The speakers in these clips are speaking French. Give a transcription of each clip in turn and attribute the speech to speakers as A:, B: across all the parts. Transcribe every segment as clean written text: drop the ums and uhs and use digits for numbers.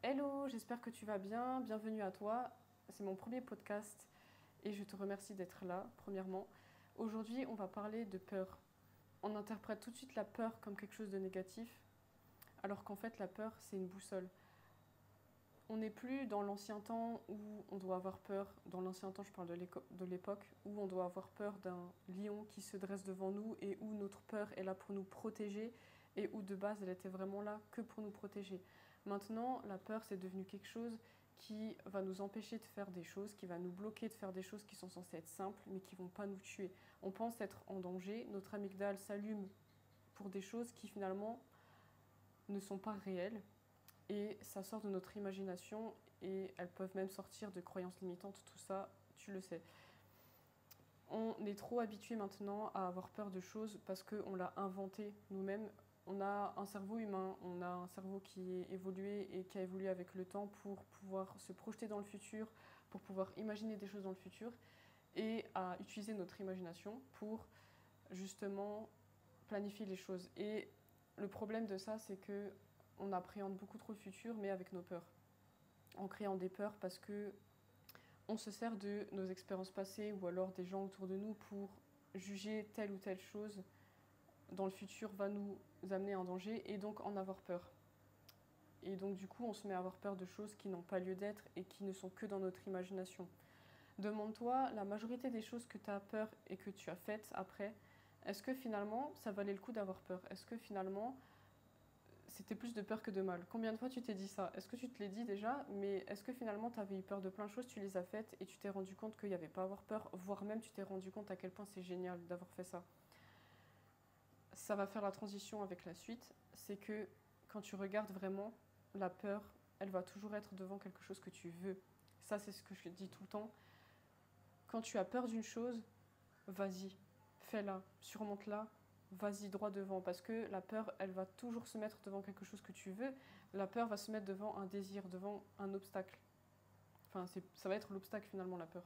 A: Hello, j'espère que tu vas bien. Bienvenue à toi. C'est mon premier podcast et je te remercie d'être là, premièrement. Aujourd'hui, on va parler de peur. On interprète tout de suite la peur comme quelque chose de négatif, alors qu'en fait, la peur, c'est une boussole. On n'est plus dans l'ancien temps où on doit avoir peur. Dans l'ancien temps, je parle de l'époque où on doit avoir peur d'un lion qui se dresse devant nous et où notre peur est là pour nous protéger et où de base elle était vraiment là que pour nous protéger. Maintenant, la peur c'est devenu quelque chose qui va nous empêcher de faire des choses, qui va nous bloquer de faire des choses qui sont censées être simples mais qui vont pas nous tuer. On pense être en danger, notre amygdale s'allume pour des choses qui finalement ne sont pas réelles et ça sort de notre imagination et elles peuvent même sortir de croyances limitantes, tout ça, tu le sais. On est trop habitué maintenant à avoir peur de choses parce qu'on l'a inventé nous-mêmes. On a un cerveau humain, on a un cerveau qui est évolué et qui a évolué avec le temps pour pouvoir se projeter dans le futur, pour pouvoir imaginer des choses dans le futur et à utiliser notre imagination pour justement planifier les choses. Et le problème de ça, c'est que on appréhende beaucoup trop le futur, mais avec nos peurs. En créant des peurs parce que on se sert de nos expériences passées ou alors des gens autour de nous pour juger telle ou telle chose dans le futur va nous amener en danger et donc en avoir peur. Et donc du coup, on se met à avoir peur de choses qui n'ont pas lieu d'être et qui ne sont que dans notre imagination. Demande-toi, la majorité des choses que tu as peur et que tu as faites après, est-ce que finalement ça valait le coup d'avoir peur? Est-ce que finalement c'était plus de peur que de mal? Combien de fois tu t'es dit ça? Est-ce que tu te l'es dit déjà? Mais est-ce que finalement tu avais eu peur de plein de choses, tu les as faites et tu t'es rendu compte qu'il n'y avait pas à avoir peur, voire même tu t'es rendu compte à quel point c'est génial d'avoir fait ça? Ça va faire la transition avec la suite, c'est que quand tu regardes vraiment, la peur, elle va toujours être devant quelque chose que tu veux. Ça, c'est ce que je dis tout le temps. Quand tu as peur d'une chose, vas-y, fais-la, surmonte-la, vas-y droit devant. Parce que la peur, elle va toujours se mettre devant quelque chose que tu veux. La peur va se mettre devant un désir, devant un obstacle. Enfin, ça va être l'obstacle finalement, la peur.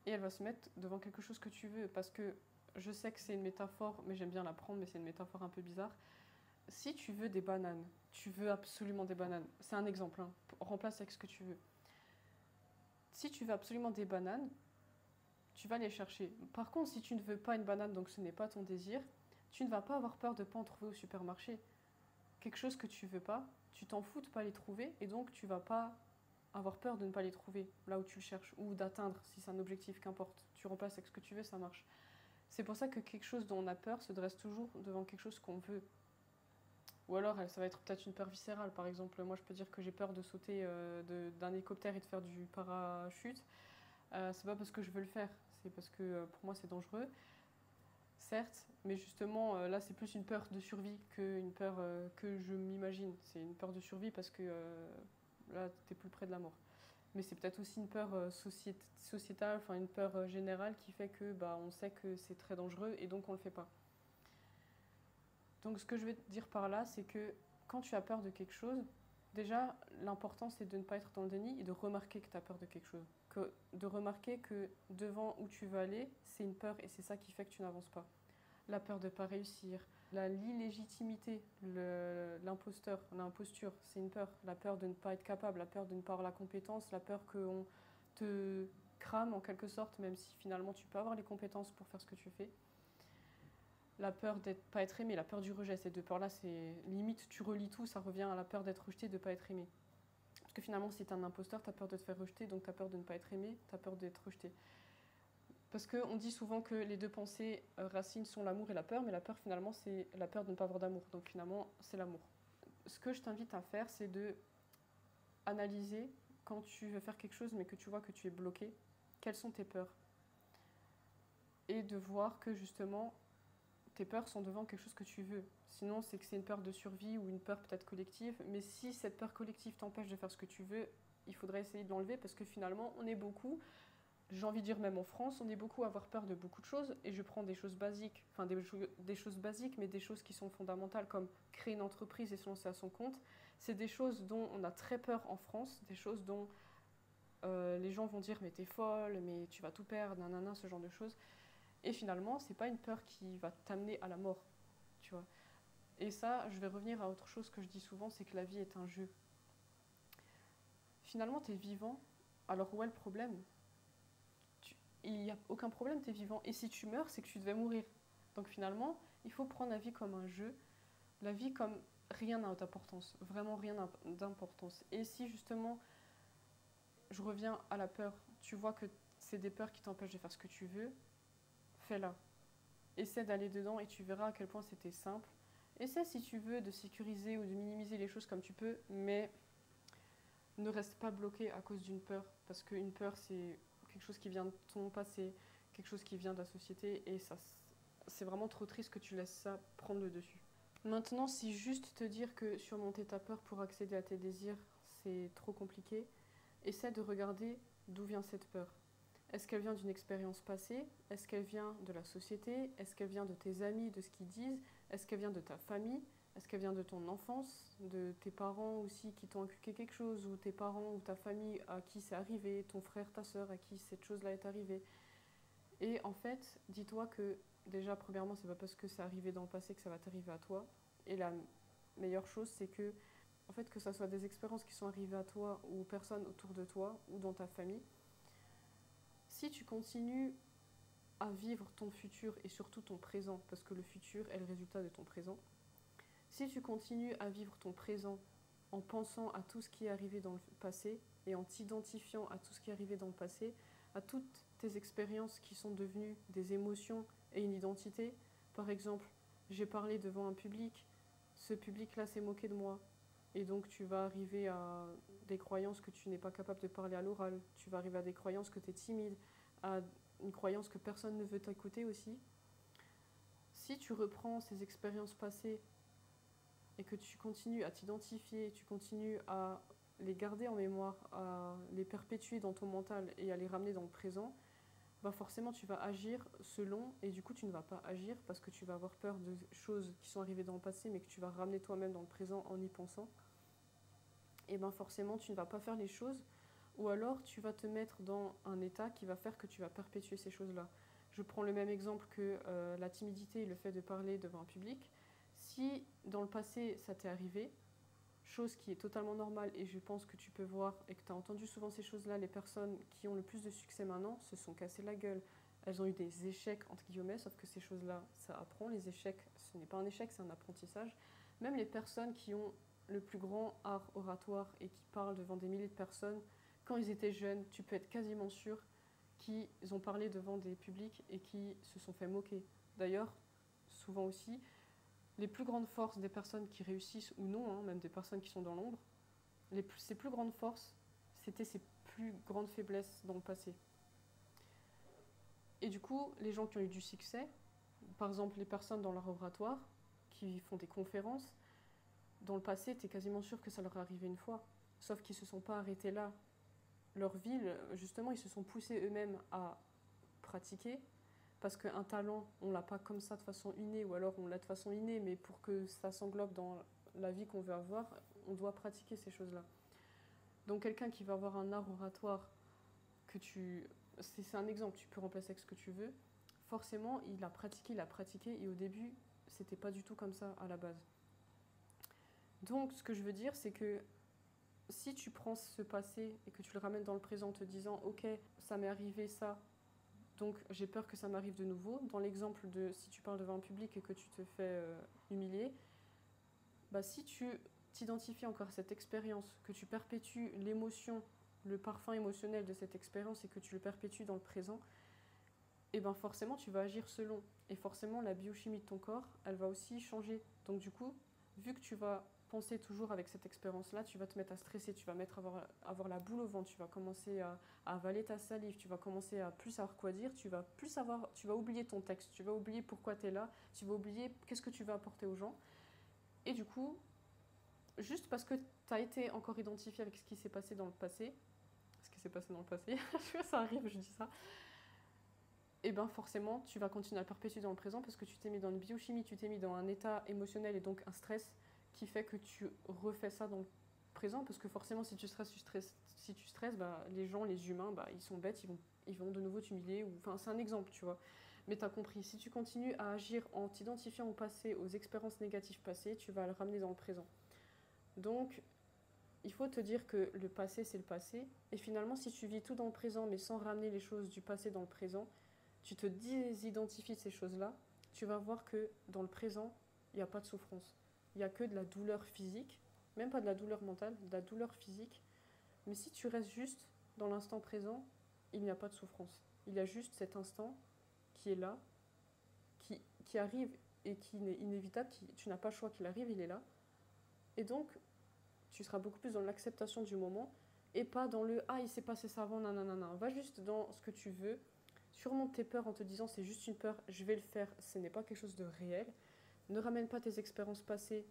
A: Et elle va se mettre devant quelque chose que tu veux. Parce que je sais que c'est une métaphore, mais j'aime bien la prendre, mais c'est une métaphore un peu bizarre. Si tu veux des bananes, tu veux absolument des bananes. C'est un exemple, hein. Remplace avec ce que tu veux. Si tu veux absolument des bananes, tu vas les chercher. Par contre, si tu ne veux pas une banane, donc ce n'est pas ton désir, tu ne vas pas avoir peur de ne pas en trouver au supermarché. Quelque chose que tu veux pas, tu t'en fous de pas les trouver, et donc tu vas pas avoir peur de ne pas les trouver là où tu le cherches, ou d'atteindre, si c'est un objectif, qu'importe. Tu remplaces avec ce que tu veux, ça marche. C'est pour ça que quelque chose dont on a peur se dresse toujours devant quelque chose qu'on veut. Ou alors, ça va être peut-être une peur viscérale. Par exemple, moi, je peux dire que j'ai peur de sauter d'un hélicoptère et de faire du parachute. C'est pas parce que je veux le faire, c'est parce que pour moi, c'est dangereux. Certes, mais justement, là, c'est plus une peur de survie qu'une peur que je m'imagine. C'est une peur de survie parce que là, t'es plus près de la mort. Mais c'est peut-être aussi une peur sociétale, enfin une peur générale qui fait que bah, on sait que c'est très dangereux et donc on le fait pas. Donc ce que je vais te dire par là, c'est que quand tu as peur de quelque chose, déjà l'important c'est de ne pas être dans le déni et de remarquer que tu as peur de quelque chose. De remarquer que devant où tu veux aller, c'est une peur et c'est ça qui fait que tu n'avances pas. La peur de ne pas réussir, l'illégitimité, l'imposteur, l'imposture, c'est une peur. La peur de ne pas être capable, la peur de ne pas avoir la compétence, la peur qu'on te crame en quelque sorte, même si finalement tu peux avoir les compétences pour faire ce que tu fais. La peur d'être pas être aimé, la peur du rejet, ces deux peurs-là, c'est limite, tu relis tout, ça revient à la peur d'être rejeté, de ne pas être aimé. Parce que finalement, si t'es un imposteur, t'as peur de te faire rejeter, donc t'as peur de ne pas être aimé, t'as peur d'être rejeté. Parce qu'on dit souvent que les deux pensées racines sont l'amour et la peur, mais la peur finalement, c'est la peur de ne pas avoir d'amour. Donc finalement, c'est l'amour. Ce que je t'invite à faire, c'est de analyser quand tu veux faire quelque chose, mais que tu vois que tu es bloqué, quelles sont tes peurs. Et de voir que justement, tes peurs sont devant quelque chose que tu veux. Sinon, c'est que c'est une peur de survie ou une peur peut-être collective. Mais si cette peur collective t'empêche de faire ce que tu veux, il faudrait essayer de l'enlever parce que finalement, on est beaucoup, j'ai envie de dire même en France, on est beaucoup à avoir peur de beaucoup de choses. Et je prends des choses basiques, enfin des choses basiques, mais des choses qui sont fondamentales comme créer une entreprise et se lancer à son compte. C'est des choses dont on a très peur en France, des choses dont les gens vont dire mais t'es folle, mais tu vas tout perdre, nanana, ce genre de choses. Et finalement, c'est pas une peur qui va t'amener à la mort, tu vois. Et ça, je vais revenir à autre chose que je dis souvent, c'est que la vie est un jeu. finalement, tu es vivant. Alors où est le problème? Il n'y a aucun problème, tu es vivant. Et si tu meurs, c'est que tu devais mourir. Donc finalement, il faut prendre la vie comme un jeu. La vie comme rien n'a d'importance. Vraiment rien n'a d'importance. Et si justement, je reviens à la peur, tu vois que c'est des peurs qui t'empêchent de faire ce que tu veux, fais-la. Essaie d'aller dedans et tu verras à quel point c'était simple. Essaie si tu veux de sécuriser ou de minimiser les choses comme tu peux, mais ne reste pas bloqué à cause d'une peur. Parce qu'une peur, c'est quelque chose qui vient de ton passé, quelque chose qui vient de la société, et ça, c'est vraiment trop triste que tu laisses ça prendre le dessus. Maintenant, si juste te dire que surmonter ta peur pour accéder à tes désirs, c'est trop compliqué, essaie de regarder d'où vient cette peur. Est-ce qu'elle vient d'une expérience passée? Est-ce qu'elle vient de la société? Est-ce qu'elle vient de tes amis, de ce qu'ils disent? Est-ce qu'elle vient de ta famille? Est-ce qu'elle vient de ton enfance? De tes parents aussi qui t'ont inculqué quelque chose? Ou tes parents ou ta famille à qui c'est arrivé? Ton frère, ta soeur à qui cette chose-là est arrivée? Et en fait, dis-toi que déjà, premièrement, c'est pas parce que c'est arrivé dans le passé que ça va t'arriver à toi. Et la meilleure chose, c'est que, en fait, que ça soit des expériences qui sont arrivées à toi ou aux personnes autour de toi ou dans ta famille, si tu continues à vivre ton futur et surtout ton présent, parce que le futur est le résultat de ton présent, si tu continues à vivre ton présent en pensant à tout ce qui est arrivé dans le passé et en t'identifiant à tout ce qui est arrivé dans le passé, à toutes tes expériences qui sont devenues des émotions et une identité, par exemple, j'ai parlé devant un public, ce public-là s'est moqué de moi, et donc tu vas arriver à des croyances que tu n'es pas capable de parler à l'oral, tu vas arriver à des croyances que tu es timide, à une croyance que personne ne veut t'écouter aussi. Si tu reprends ces expériences passées et que tu continues à t'identifier, tu continues à les garder en mémoire, à les perpétuer dans ton mental et à les ramener dans le présent, bah forcément tu vas agir selon, et du coup tu ne vas pas agir parce que tu vas avoir peur de choses qui sont arrivées dans le passé mais que tu vas ramener toi-même dans le présent en y pensant. Et ben forcément tu ne vas pas faire les choses, ou alors tu vas te mettre dans un état qui va faire que tu vas perpétuer ces choses-là. Je prends le même exemple que la timidité et le fait de parler devant un public. Si dans le passé ça t'est arrivé, chose qui est totalement normale, et je pense que tu peux voir et que tu as entendu souvent ces choses-là, les personnes qui ont le plus de succès maintenant se sont cassées la gueule. Elles ont eu des échecs, entre guillemets, sauf que ces choses-là, ça apprend. Les échecs, ce n'est pas un échec, c'est un apprentissage. Même les personnes qui ont le plus grand art oratoire et qui parlent devant des milliers de personnes, quand ils étaient jeunes, tu peux être quasiment sûr qu'ils ont parlé devant des publics et qui se sont fait moquer. D'ailleurs, souvent aussi, les plus grandes forces des personnes qui réussissent ou non, même des personnes qui sont dans l'ombre, ces plus grandes forces, c'était ces plus grandes faiblesses dans le passé. Et du coup, les gens qui ont eu du succès, par exemple les personnes dans leur oratoire, qui font des conférences, dans le passé, tu es quasiment sûr que ça leur est arrivé une fois. Sauf qu'ils ne se sont pas arrêtés là. Leur ville, justement, ils se sont poussés eux-mêmes à pratiquer, parce qu'un talent, on ne l'a pas comme ça de façon innée, ou alors on l'a de façon innée, mais pour que ça s'englobe dans la vie qu'on veut avoir, on doit pratiquer ces choses-là. Donc quelqu'un qui va avoir un art oratoire, c'est un exemple, tu peux remplacer avec ce que tu veux, forcément, il a pratiqué, et au début, c'était pas du tout comme ça à la base. Donc ce que je veux dire, c'est que si tu prends ce passé et que tu le ramènes dans le présent en te disant « Ok, ça m'est arrivé ça, donc j'ai peur que ça m'arrive de nouveau », dans l'exemple de si tu parles devant un public et que tu te fais humilier, bah si tu t'identifies encore à cette expérience, que tu perpétues l'émotion, le parfum émotionnel de cette expérience et que tu le perpétues dans le présent, et ben forcément tu vas agir selon. Et forcément la biochimie de ton corps, elle va aussi changer. Donc du coup, vu que tu vas penser toujours avec cette expérience-là, tu vas te mettre à stresser, tu vas avoir la boule au ventre, tu vas commencer à avaler ta salive, tu vas commencer à plus savoir quoi dire, tu vas oublier ton texte, tu vas oublier pourquoi tu es là, tu vas oublier qu'est-ce que tu vas apporter aux gens. Et du coup, juste parce que tu as été encore identifié avec ce qui s'est passé dans le passé, ça arrive, je dis ça, et bien forcément, tu vas continuer à perpétuer dans le présent parce que tu t'es mis dans une biochimie, tu t'es mis dans un état émotionnel et donc un stress qui fait que tu refais ça dans le présent, parce que forcément si tu stresses, bah, les gens, les humains, bah, ils sont bêtes, ils vont de nouveau t'humilier, enfin c'est un exemple, tu vois. Mais tu as compris, si tu continues à agir en t'identifiant au passé, aux expériences négatives passées, tu vas le ramener dans le présent. Donc il faut te dire que le passé, c'est le passé. Et finalement, si tu vis tout dans le présent, mais sans ramener les choses du passé dans le présent, tu te désidentifies de ces choses-là, tu vas voir que dans le présent, il n'y a pas de souffrance. Il n'y a que de la douleur physique, même pas de la douleur mentale, de la douleur physique. Mais si tu restes juste dans l'instant présent, il n'y a pas de souffrance. Il y a juste cet instant qui est là, qui arrive et qui est inévitable, tu n'as pas le choix qu'il arrive, il est là. Et donc, tu seras beaucoup plus dans l'acceptation du moment et pas dans le ah, il s'est passé ça avant, nanana. Va juste dans ce que tu veux. Surmonte tes peurs en te disant c'est juste une peur, je vais le faire, ce n'est pas quelque chose de réel. Ne ramène pas tes expériences passées,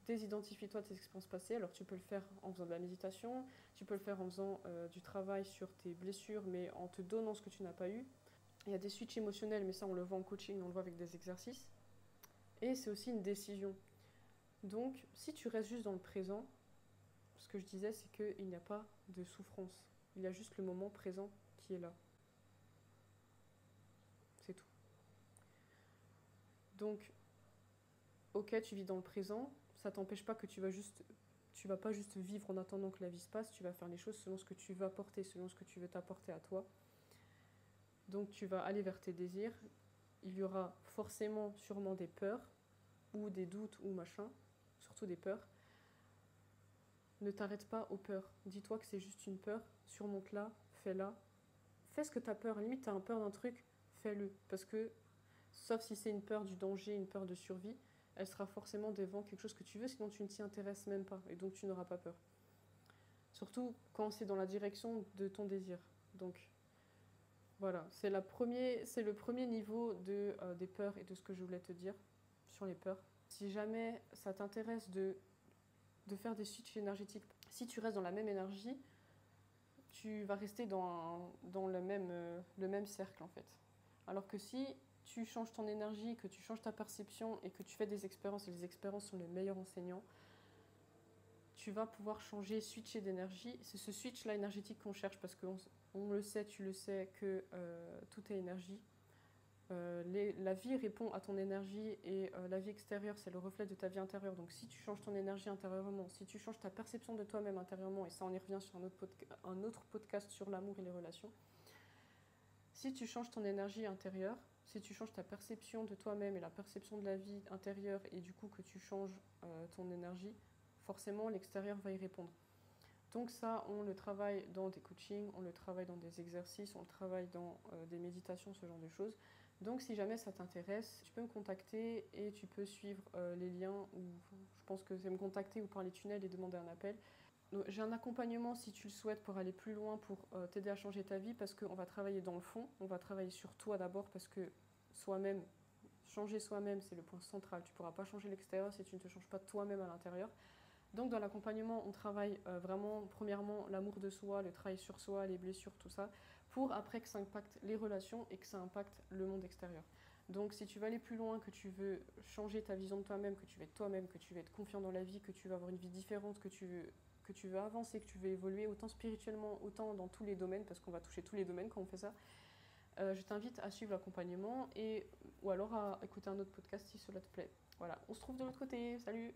A: désidentifie-toi de tes expériences passées. Alors tu peux le faire en faisant de la méditation, tu peux le faire en faisant du travail sur tes blessures, mais en te donnant ce que tu n'as pas eu. Il y a des switches émotionnels, mais ça on le voit en coaching, on le voit avec des exercices. Et c'est aussi une décision. Donc si tu restes juste dans le présent, ce que je disais, c'est qu'il n'y a pas de souffrance. Il y a juste le moment présent qui est là. C'est tout. Donc, ok, tu vis dans le présent, ça t'empêche pas que tu vas pas juste vivre en attendant que la vie se passe, tu vas faire les choses selon ce que tu veux apporter, selon ce que tu veux t'apporter à toi. Donc tu vas aller vers tes désirs. Il y aura forcément, sûrement des peurs, ou des doutes, ou machin, surtout des peurs. Ne t'arrête pas aux peurs. Dis-toi que c'est juste une peur, surmonte-la, fais-la. Fais ce que tu as peur. Limite, tu as peur d'un truc, fais-le. Parce que, sauf si c'est une peur du danger, une peur de survie, elle sera forcément devant quelque chose que tu veux, sinon tu ne t'y intéresses même pas. Et donc tu n'auras pas peur. Surtout quand c'est dans la direction de ton désir. Donc, voilà. C'est le premier niveau des peurs et de ce que je voulais te dire sur les peurs. Si jamais ça t'intéresse de faire des switches énergétiques, si tu restes dans la même énergie, tu vas rester dans le même cercle en fait. Alors que si tu changes ton énergie, que tu changes ta perception et que tu fais des expériences, et les expériences sont les meilleurs enseignants, tu vas pouvoir changer, switcher d'énergie. C'est ce switch-là énergétique qu'on cherche parce qu'on le sait, tu le sais, que tout est énergie. La vie répond à ton énergie et la vie extérieure, c'est le reflet de ta vie intérieure. Donc si tu changes ton énergie intérieurement, si tu changes ta perception de toi-même intérieurement, et ça on y revient sur un autre podcast sur l'amour et les relations, si tu changes ton énergie intérieure, si tu changes ta perception de toi-même et la perception de la vie intérieure et du coup que tu changes ton énergie, forcément l'extérieur va y répondre. Donc ça, on le travaille dans des coachings, on le travaille dans des exercices, on le travaille dans des méditations, ce genre de choses. Donc si jamais ça t'intéresse, tu peux me contacter et tu peux suivre les liens, ou je pense que c'est me contacter ou par les tunnels et demander un appel. Donc, j'ai un accompagnement si tu le souhaites pour aller plus loin, pour t'aider à changer ta vie, parce qu'on va travailler dans le fond, on va travailler sur toi d'abord, parce que changer soi-même, c'est le point central. Tu ne pourras pas changer l'extérieur si tu ne te changes pas toi-même à l'intérieur. Donc dans l'accompagnement, on travaille vraiment, premièrement, l'amour de soi, le travail sur soi, les blessures, tout ça, pour après que ça impacte les relations et que ça impacte le monde extérieur. Donc si tu veux aller plus loin, que tu veux changer ta vision de toi-même, que tu veux être toi-même, que tu veux être confiant dans la vie, que tu veux avoir une vie différente, que tu veux avancer, que tu veux évoluer autant spirituellement, autant dans tous les domaines, parce qu'on va toucher tous les domaines quand on fait ça, je t'invite à suivre l'accompagnement ou alors à écouter un autre podcast si cela te plaît. Voilà, on se trouve de l'autre côté, salut!